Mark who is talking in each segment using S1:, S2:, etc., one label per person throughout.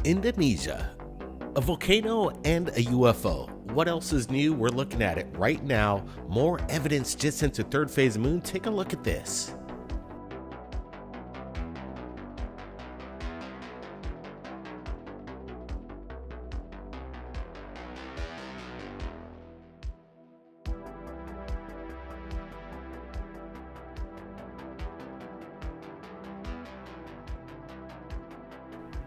S1: Indonesia, a volcano and a UFO. What else is new? We're looking at it right now. More evidence just into third phase moon. Take a look at this.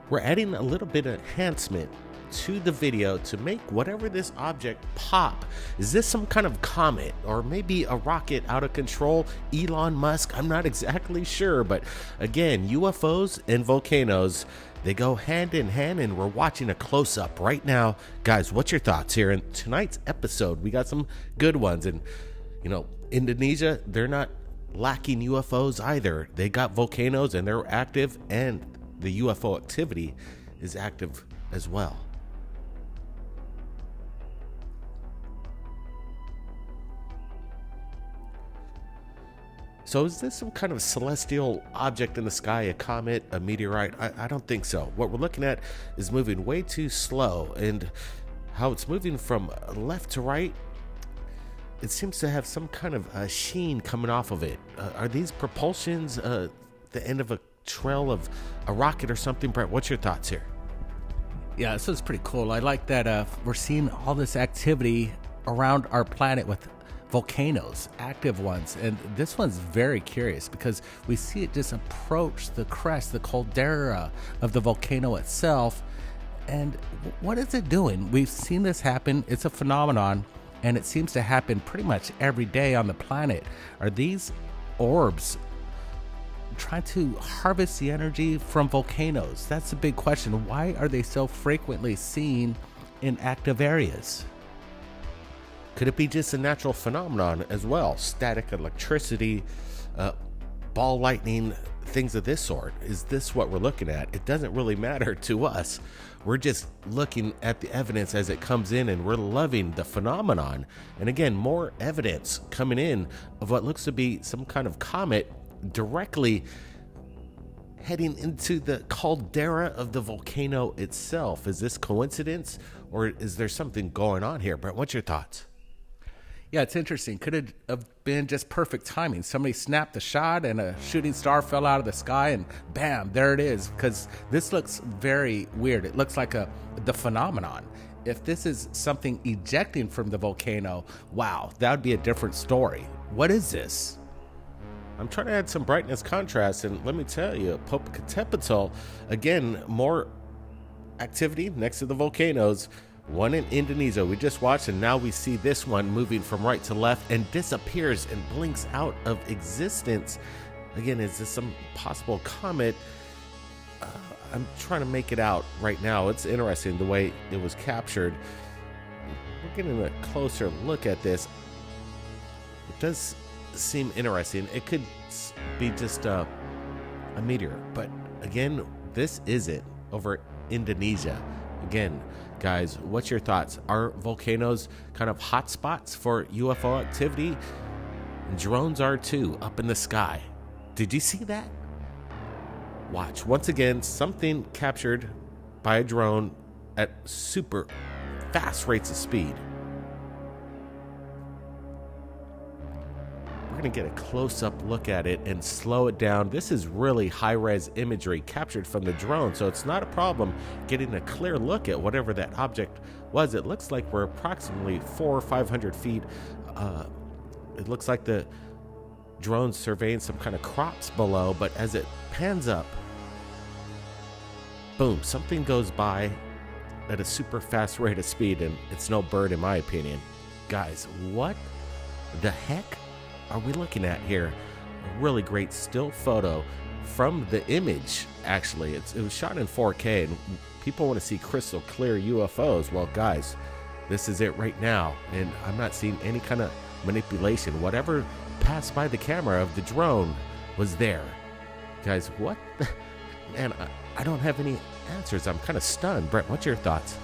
S1: We're adding a little bit of enhancement to the video to make whatever this object pop. Is this some kind of comet or maybe a rocket out of control? Elon Musk? I'm not exactly sure, but again, UFOs and volcanoes, they go hand in hand, and we're watching a close-up right now. Guys, what's your thoughts here? In tonight's episode, we got some good ones, and you know, Indonesia, they're not lacking UFOs either. They got volcanoes and they're active, and the UFO activity is active as well. So is this some kind of celestial object in the sky, a comet, a meteorite? I don't think so. What we're looking at is moving way too slow, and how it's moving from left to right, it seems to have some kind of sheen coming off of it. Are these propulsions the end of a trail of a rocket or something? Brett, what's your thoughts here?
S2: Yeah, this is pretty cool. I like that we're seeing all this activity around our planet with volcanoes, active ones, and this one's very curious because we see it just approach the crest, the caldera of the volcano itself. And what is it doing? We've seen this happen. It's a phenomenon, and it seems to happen pretty much every day on the planet. Are these orbs trying to harvest the energy from volcanoes? That's the big question. Why are they so frequently seen in active areas?
S1: Could it be just a natural phenomenon as well? Static electricity, ball lightning, things of this sort. Is this what we're looking at? It doesn't really matter to us. We're just looking at the evidence as it comes in, and we're loving the phenomenon. And again, more evidence coming in of what looks to be some kind of comet directly heading into the caldera of the volcano itself. Is this coincidence, or is there something going on here? Brett, what's your thoughts?
S2: Yeah, it's interesting. Could it have been just perfect timing? Somebody snapped the shot and a shooting star fell out of the sky and bam, there it is. Because this looks very weird. It looks like the phenomenon. If this is something ejecting from the volcano, wow, that would be a different story. What is this?
S1: I'm trying to add some brightness contrast, and let me tell you, Popocatépetl, again, more activity next to the volcanoes. One in Indonesia we just watched, and now we see this one moving from right to left and disappears and blinks out of existence. Again, is this some possible comet? I'm trying to make it out right now. It's interesting the way it was captured. We're getting a closer look at this. It does seem interesting. It could be just a meteor, but again, this isn't over Indonesia. Again, guys, what's your thoughts? Are volcanoes kind of hot spots for UFO activity? Drones are too, up in the sky. Did you see that? Watch. Once again, something captured by a drone at super fast rates of speed. We're going to get a close-up look at it and slow it down. This is really high-res imagery captured from the drone, so it's not a problem getting a clear look at whatever that object was. It looks like we're approximately 400 or 500 feet. It looks like the drone's surveying some kind of crops below, but as it pans up, boom, something goes by at a super fast rate of speed, and it's no bird in my opinion. Guys, what the heck are we looking at here? A really great still photo from the image. Actually, it was shot in 4K, and people want to see crystal clear UFOs. Well, guys, this is it right now, and I'm not seeing any kind of manipulation. Whatever passed by the camera of the drone was there. Guys, what the man, I don't have any answers. I'm kind of stunned. Brett, what's your thoughts?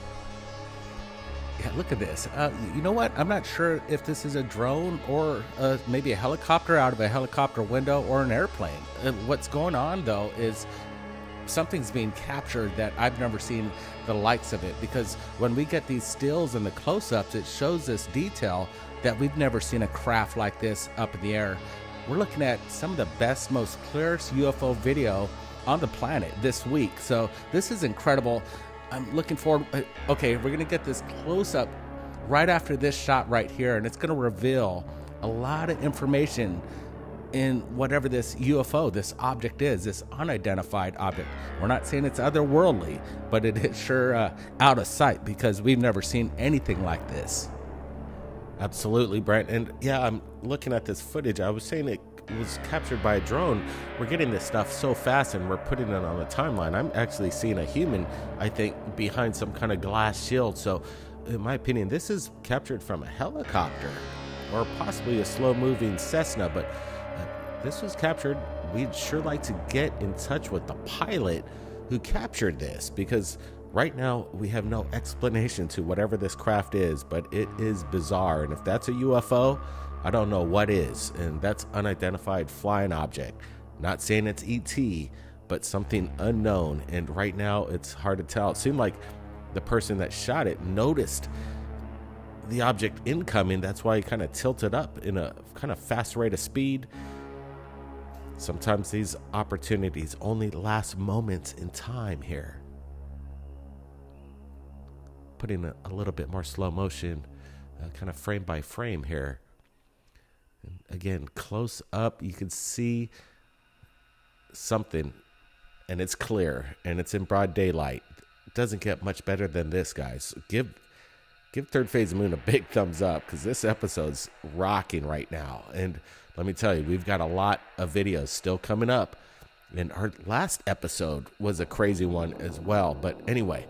S2: Yeah, look at this. You know what? I'm not sure if this is a drone or maybe a helicopter out of a helicopter window or an airplane. And what's going on, though, is something's being captured that I've never seen the likes of it, because when we get these stills and the close-ups, it shows this detail that we've never seen a craft like this up in the air. We're looking at some of the best, most clearest UFO video on the planet this week. So this is incredible. I'm looking forward. Okay, we're gonna get this close-up right after this shot right here, and it's gonna reveal a lot of information in whatever this UFO, this object is, this unidentified object. We're not saying it's otherworldly, but it is sure out of sight, because we've never seen anything like this.
S1: Absolutely, Brent. And yeah, I'm looking at this footage. I was saying it was captured by a drone. We're getting this stuff so fast and we're putting it on the timeline. I'm actually seeing a human, I think, behind some kind of glass shield. So in my opinion, this is captured from a helicopter or possibly a slow-moving Cessna, but this was captured. We'd sure like to get in touch with the pilot who captured this, because right now we have no explanation to whatever this craft is, but it is bizarre. And if that's a UFO, I don't know what is. And that's unidentified flying object. Not saying it's ET, but something unknown. And right now it's hard to tell. It seemed like the person that shot it noticed the object incoming. That's why he kind of tilted up in a kind of fast rate of speed. Sometimes these opportunities only last moments in time here. Putting a little bit more slow motion, kind of frame by frame here. And again, close up, you can see something, and it's clear, and it's in broad daylight. It doesn't get much better than this, guys. Give Third Phase of Moon a big thumbs up, because this episode's rocking right now. And let me tell you, we've got a lot of videos still coming up. And our last episode was a crazy one as well. But anyway,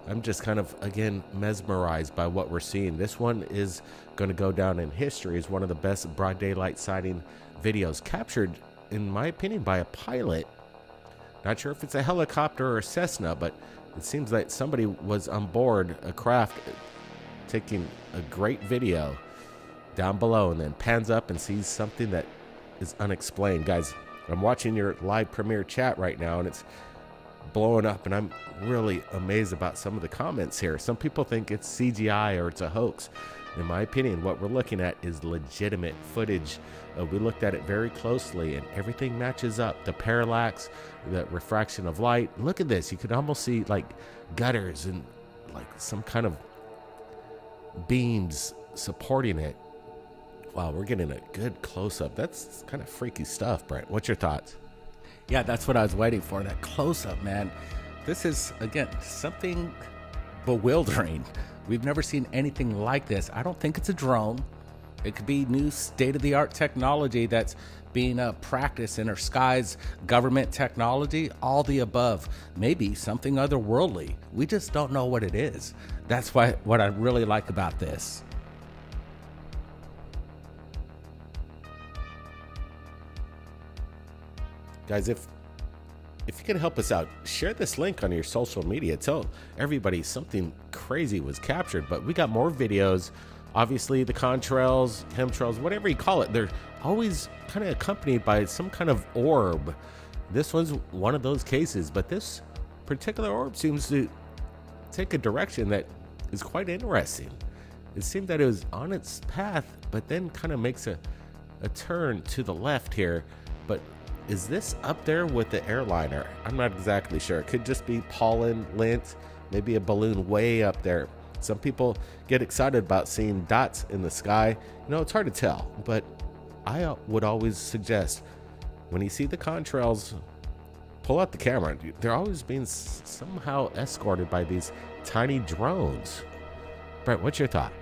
S1: I'm just kind of, again, mesmerized by what we're seeing. This one is going to go down in history as one of the best broad daylight sighting videos, captured, in my opinion, by a pilot. Not sure if it's a helicopter or a Cessna, but it seems like somebody was on board a craft taking a great video down below, and then pans up and sees something that is unexplained. Guys, I'm watching your live premiere chat right now, and it's blowing up, and I'm really amazed about some of the comments here. Some people think it's CGI or it's a hoax. In my opinion, what we're looking at is legitimate footage. We looked at it very closely, and everything matches up. The parallax, the refraction of light. Look at this. You could almost see like gutters and like some kind of beams supporting it. Wow, we're getting a good close-up. That's kind of freaky stuff, Brent. What's your thoughts?
S2: Yeah, that's what I was waiting for, that close-up, man. This is, again, something bewildering. We've never seen anything like this. I don't think it's a drone. It could be new state-of-the-art technology that's being practiced in our skies, government technology, all the above. Maybe something otherworldly. We just don't know what it is. That's what I really like about this.
S1: Guys, if you can help us out, share this link on your social media. Tell everybody something crazy was captured. But we got more videos. Obviously, the contrails, chemtrails, whatever you call it, they're always kind of accompanied by some kind of orb. This one's one of those cases, but this particular orb seems to take a direction that is quite interesting. It seemed that it was on its path, but then kind of makes a turn to the left here. But is this up there with the airliner? I'm not exactly sure. It could just be pollen, lint, maybe a balloon way up there. Some people get excited about seeing dots in the sky. You know, it's hard to tell, but I would always suggest when you see the contrails, pull out the camera. They're always being somehow escorted by these tiny drones. Brent, what's your thought?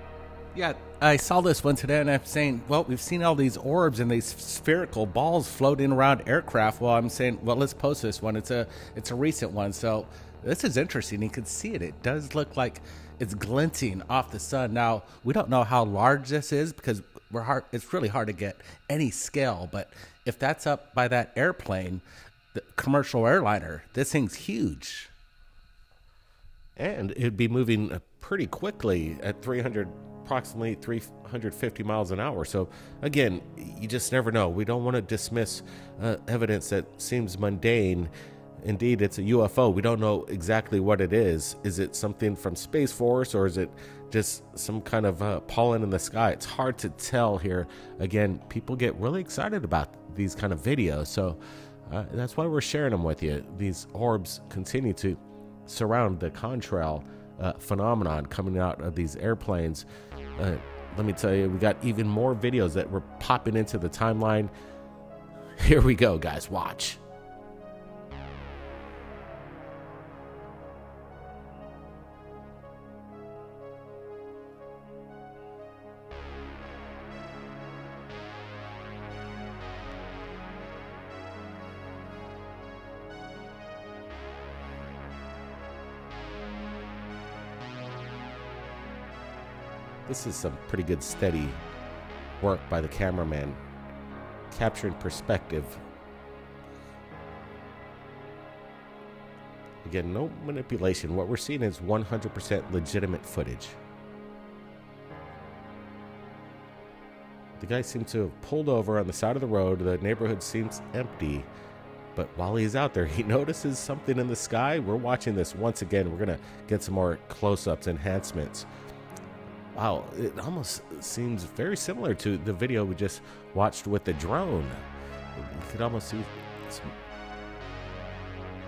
S2: Yeah, I saw this one today, and I'm saying, well, we've seen all these orbs and these spherical balls floating around aircraft. Well, I'm saying, well, let's post this one. It's a recent one, so this is interesting. You can see it. It does look like it's glinting off the sun. Now, we don't know how large this is because it's really hard to get any scale. But if that's up by that airplane, the commercial airliner, this thing's huge.
S1: And it'd be moving pretty quickly at approximately 350 miles an hour. So again, you just never know. We don't want to dismiss evidence that seems mundane. indeed it's a UFO. We don't know exactly what it is. Is it something from Space Force, or is it just some kind of pollen in the sky? It's hard to tell here. Again, people get really excited about these kind of videos, so that's why we're sharing them with you. These orbs continue to surround the contrail phenomenon coming out of these airplanes. Let me tell you, we got even more videos that were popping into the timeline. Here we go, guys. Watch. This is some pretty good steady work by the cameraman, capturing perspective. Again, no manipulation. What we're seeing is 100% legitimate footage. The guy seems to have pulled over on the side of the road. The neighborhood seems empty. But while he's out there, he notices something in the sky. We're watching this once again. We're going to get some more close-ups, enhancements. Wow, it almost seems very similar to the video we just watched with the drone. You could almost see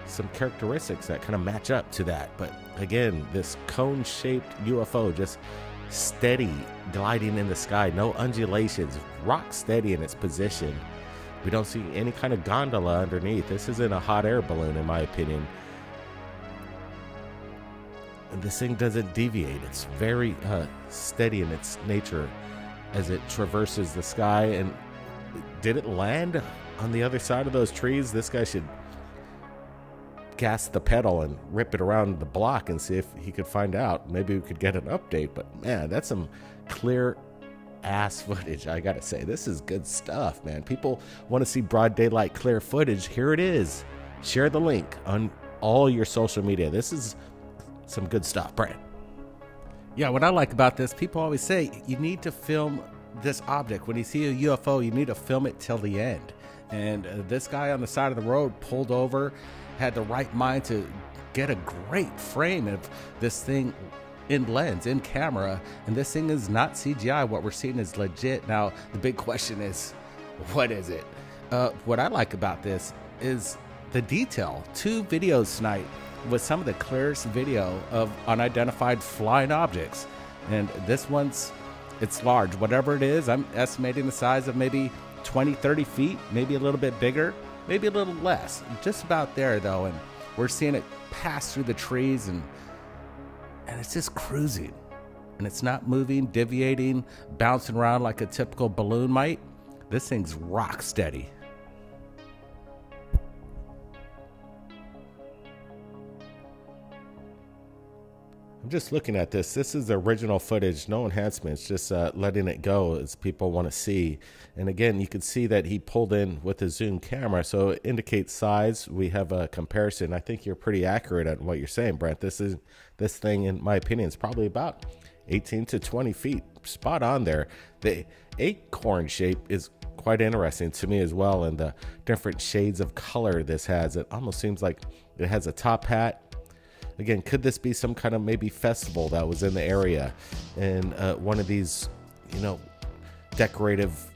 S1: some characteristics that kind of match up to that. But again, this cone-shaped UFO just steady gliding in the sky, no undulations, rock steady in its position. We don't see any kind of gondola underneath. This isn't a hot air balloon, in my opinion. And this thing doesn't deviate. It's very steady in its nature as it traverses the sky. And did it land on the other side of those trees? This guy should gas the pedal and rip it around the block and see if he could find out. Maybe we could get an update. But man, that's some clear ass footage. I gotta say, this is good stuff, man. People want to see broad daylight clear footage. Here it is. Share the link on all your social media. This is some good stuff, Brad.
S2: Yeah, what I like about this, people always say you need to film this object. When you see a UFO, you need to film it till the end. And this guy on the side of the road pulled over, had the right mind to get a great frame of this thing in lens, in camera. And this thing is not CGI. What we're seeing is legit. Now, the big question is, what is it? What I like about this is the detail. 2 videos tonight with some of the clearest video of unidentified flying objects. And this one's, it's large. Whatever it is, I'm estimating the size of maybe 20, 30 feet, maybe a little bit bigger, maybe a little less. Just about there, though. And we're seeing it pass through the trees, and it's just cruising. And it's not moving, deviating, bouncing around like a typical balloon might. This thing's rock steady.
S1: I'm just looking at this. This is the original footage, no enhancements, just letting it go as people want to see. And again, you can see that he pulled in with a zoom camera, so it indicates size. We have a comparison. I think you're pretty accurate at what you're saying, Brent. This thing, in my opinion, is probably about 18 to 20 feet. Spot on there. The acorn shape is quite interesting to me as well, and the different shades of color this has. It almost seems like it has a top hat. Again, could this be some kind of maybe festival that was in the area, and one of these, decorative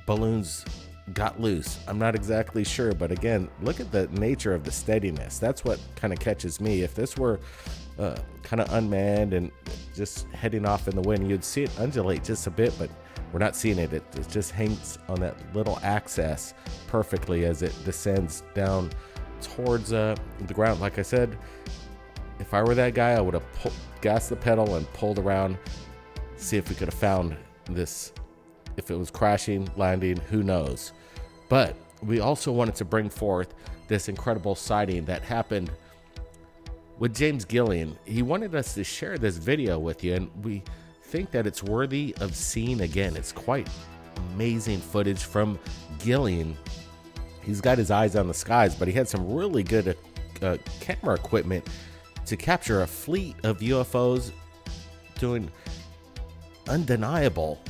S1: balloons got loose? I'm not exactly sure, but again, look at the nature of the steadiness. That's what kind of catches me. If this were kind of unmanned and just heading off in the wind, you'd see it undulate just a bit, but we're not seeing it. It just hangs on that little axis perfectly as it descends down towards the ground. Like I said, if I were that guy, I would have gassed the pedal and pulled around, see if we could have found this. If it was crashing, landing, who knows? But we also wanted to bring forth this incredible sighting that happened with James Gillian. He wanted us to share this video with you, and we think that it's worthy of seeing again. It's quite amazing footage from Gillian. He's got his eyes on the skies, but he had some really good camera equipment to capture a fleet of UFOs doing undeniable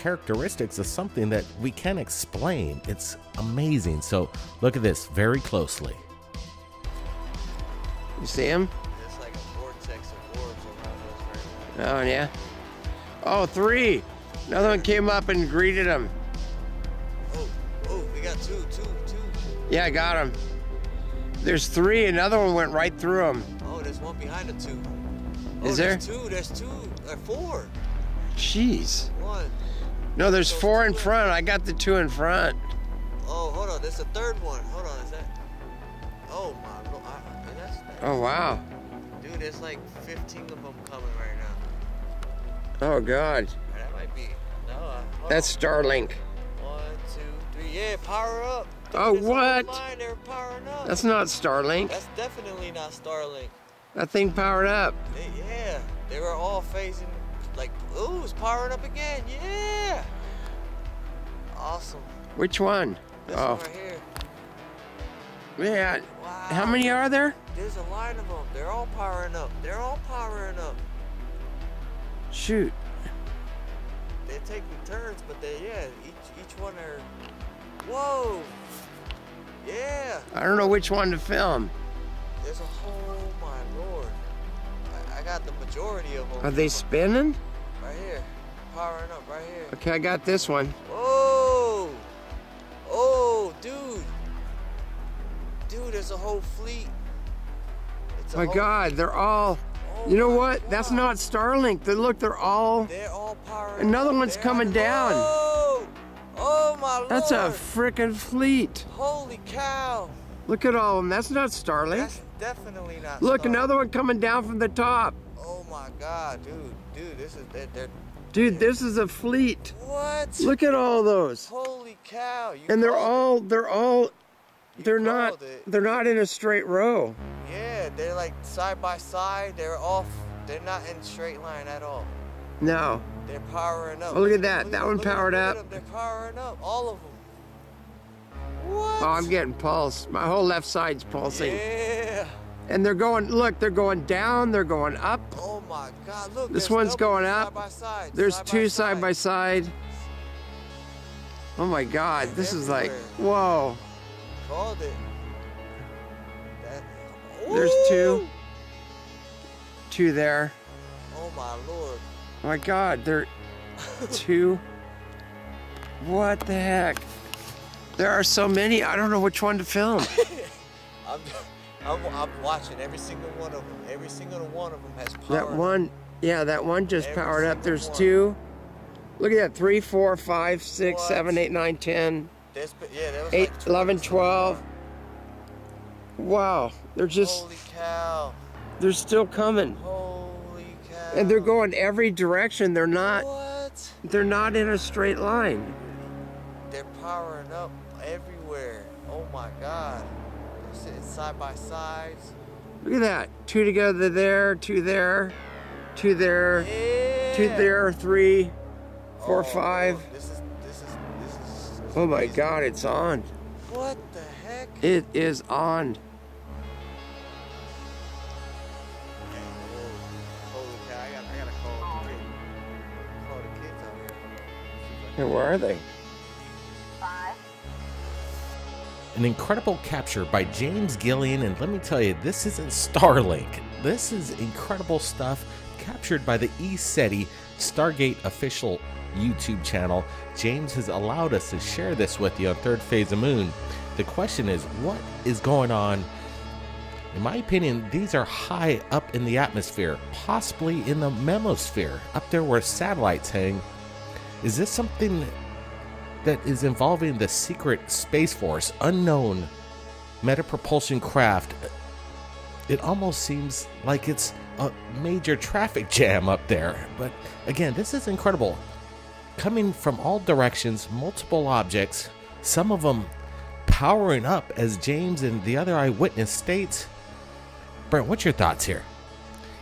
S1: characteristics of something that we can't explain. It's amazing. So look at this very closely.
S3: You see him?
S4: It's like a vortex of orbs around us right
S3: Oh, yeah. Oh, 3. Another one came up and greeted him.
S4: now. Oh, we got two.
S3: Yeah, I got him. There's 3. Another one went right through him.
S4: Oh, there's one behind the 2.
S3: Is there?
S4: There's 2. 4.
S3: Jeez.
S4: 1.
S3: No, there's 4 in front. I got the 2 in front.
S4: Oh, hold on. There's a 3rd one. Hold on. Is that? Oh my lord. That's
S3: Oh, wow.
S4: dude. There's like 15 of them coming right now.
S3: Oh, God.
S4: That might be. No. Hold
S3: That's Starlink.
S4: on. 1, 2, 3. Yeah, power up. Dude,
S3: Oh,
S4: there's a whole
S3: what?
S4: line, they're powering up.
S3: That's not Starlink.
S4: That's definitely not Starlink.
S3: That thing powered up.
S4: Yeah, they were all phasing, like, ooh, it's powering up again, yeah! Awesome.
S3: Which one?
S4: This
S3: Oh,
S4: one right here.
S3: yeah.
S4: Wow.
S3: How many are there?
S4: There's a line of them. They're all powering up. They're all powering up.
S3: Shoot.
S4: They're taking turns, but each one are, whoa! Yeah!
S3: I don't know which one to film.
S4: There's a whole, my lord. I got the majority of them.
S3: Are they spinning?
S4: Right here. Powering up right here.
S3: Okay, I got this one.
S4: Whoa! Oh, dude. Dude, there's a whole fleet. It's a
S3: My
S4: whole
S3: God,
S4: fleet.
S3: they're all.
S4: Oh
S3: You know
S4: my
S3: what? That's
S4: God.
S3: not Starlink. Look, they're all.
S4: They're all powering
S3: Another
S4: up.
S3: one's
S4: They're
S3: coming
S4: on-
S3: down.
S4: Whoa! Oh, my lord.
S3: That's a frickin' fleet.
S4: Holy cow.
S3: Look at all of them. That's not Starlink.
S4: That's definitely not
S3: Look,
S4: Starlink.
S3: another one coming down from the top.
S4: Oh, my God, dude. Dude, this is... They're
S3: Dude, this is a fleet.
S4: what?
S3: Look at all those.
S4: Holy cow. You
S3: And they're
S4: called
S3: not
S4: called it.
S3: they're not in a straight row.
S4: it. Yeah, they're like side by side. They're not in a straight line at all.
S3: No.
S4: They're powering up.
S3: Oh, look at that. That one powered
S4: look at
S3: up.
S4: them. They're powering up. All of them. What?
S3: Oh, I'm getting pulse. My whole left side's pulsing.
S4: Yeah.
S3: And they're going, look, they're going down, they're going up.
S4: Oh my God! Look.
S3: This
S4: there's
S3: one's
S4: double
S3: going
S4: side
S3: up.
S4: by side,
S3: There's
S4: side
S3: 2
S4: by
S3: side by side. Oh my God,
S4: They're
S3: this is like,
S4: everywhere.
S3: whoa.
S4: Called it. That,
S3: There's 2.
S4: Ooh!
S3: 2 there.
S4: Oh my lord.
S3: Oh my God, there 2. What the heck? There are so many, I don't know which one to film.
S4: I'm watching every single one of them. Every single one of them has power.
S3: That one, yeah, that one just
S4: Every
S3: powered up.
S4: single
S3: There's
S4: one.
S3: 2. Look at that, 3, 4, 5, 6,
S4: What?
S3: 7, 8, 9, 10,
S4: There was
S3: 8,
S4: like
S3: 11,
S4: 20.
S3: 12. Wow, they're just,
S4: Holy cow.
S3: they're still coming.
S4: Holy cow.
S3: And they're going every direction. They're not in a straight line.
S4: They're powering up everywhere. Oh my God. They're sitting side by sides.
S3: Look at that. 2 together there, 2 there, 2 there,
S4: Yeah.
S3: 2 there, 3, 4,
S4: Oh,
S3: 5.
S4: This is
S3: Oh my
S4: crazy.
S3: God, it's on.
S4: What the heck?
S3: It is on.
S4: Holy cow, I gotta call the kid. Call the kids out here.
S3: And where are they?
S1: An incredible capture by James Gillian, and let me tell you, this isn't Starlink. This is incredible stuff captured by the ESETI Stargate official YouTube channel. James has allowed us to share this with you on Third Phase of Moon. The question is, what is going on? In my opinion, these are high up in the atmosphere, possibly in the memosphere, up there where satellites hang. Is this something that is involving the secret Space Force, unknown meta-propulsion craft? It almost seems like it's a major traffic jam up there. But again, this is incredible. Coming from all directions, multiple objects, some of them powering up, as James and the other eyewitness states. Brent, what's your thoughts here?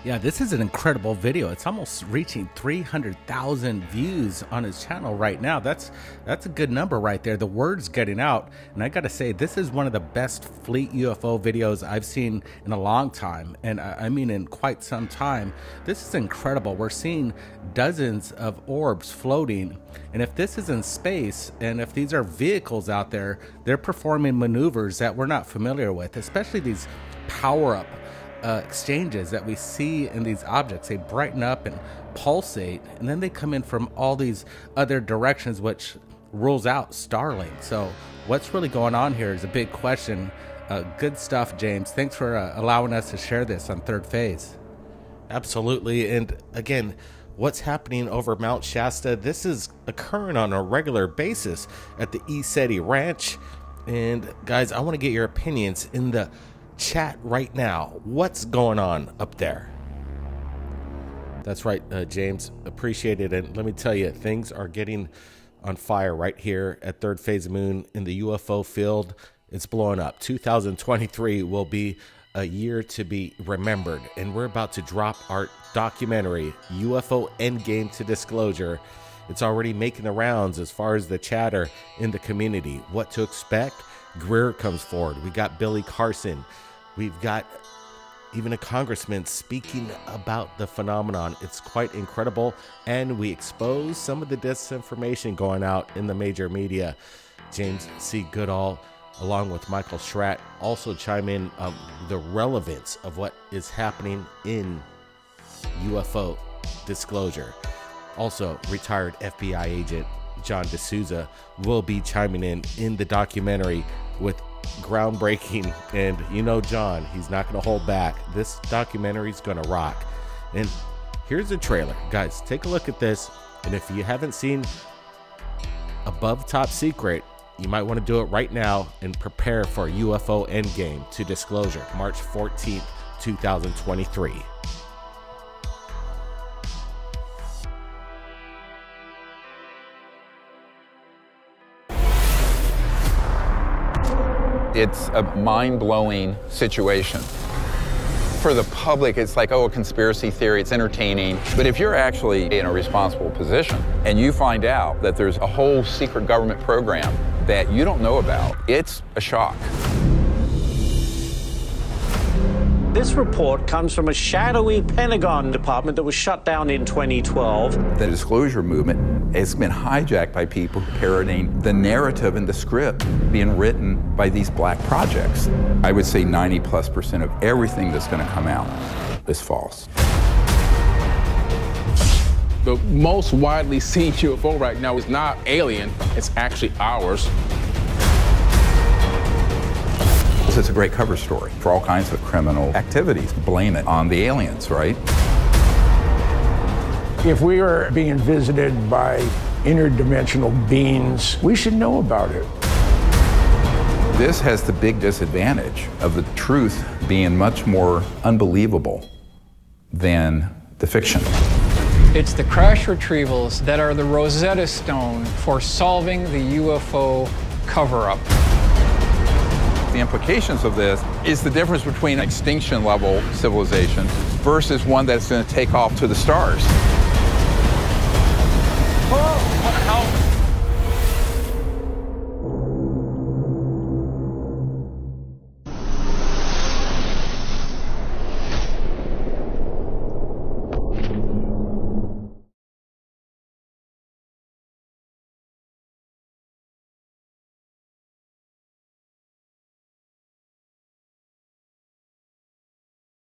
S2: Yeah, this is an incredible video. It's almost reaching 300,000 views on his channel right now. That's a good number right there. The word's getting out. And I got to say, this is one of the best fleet UFO videos I've seen in a long time. And I mean in quite some time. This is incredible. We're seeing dozens of orbs floating. And if this is in space, and if these are vehicles out there, they're performing maneuvers that we're not familiar with, especially these power-up exchanges that we see in these objects. They brighten up and pulsate, and then they come in from all these other directions, which rules out Starlink. So what's really going on here is a big question. Good stuff, James. Thanks for allowing us to share this on Third Phase.
S1: Absolutely. And again, what's happening over Mount Shasta, this is occurring on a regular basis at the ESETI Ranch. And guys, I want to get your opinions in the chat right now. What's going on up there? That's right, James. Appreciate it. And let me tell you, things are getting on fire right here at Third Phase of Moon in the UFO field. It's blowing up. 2023 will be a year to be remembered, and we're about to drop our documentary, UFO Endgame to Disclosure. It's already making the rounds as far as the chatter in the community. What to expect? Greer comes forward. We got Billy Carson. We've got even a congressman speaking about the phenomenon. It's quite incredible. And we expose some of the disinformation going out in the major media. James C. Goodall, along with Michael Schratt, also chime in the relevance of what is happening in UFO disclosure. Also, retired FBI agent John D'Souza will be chiming in the documentary with groundbreaking, and you know John, he's not going to hold back. This documentary is going to rock. And here's the trailer. Guys, take a look at this, and if you haven't seen Above Top Secret, you might want to do it right now and prepare for UFO Endgame to Disclosure, March 14th, 2023.
S5: It's a mind-blowing situation. For the public, it's like, oh, a conspiracy theory, it's entertaining. But if you're actually in a responsible position and you find out that there's a whole secret government program that you don't know about, it's a shock.
S6: This report comes from a shadowy Pentagon department that was shut down in 2012. The
S5: disclosure movement has been hijacked by people parroting the narrative and the script being written by these black projects. I would say 90+% of everything that's going to come out is false.
S7: The most widely seen UFO right now is not alien, it's actually ours.
S5: It's a great cover story for all kinds of criminal activities. Blame it on the aliens, right?
S8: If we are being visited by interdimensional beings, we should know about it.
S5: This has the big disadvantage of the truth being much more unbelievable than the fiction.
S9: It's the crash retrievals that are the Rosetta Stone for solving the UFO cover-up.
S5: The implications of this is the difference between extinction level civilization versus one that's going to take off to the stars.
S7: Oh, what the hell?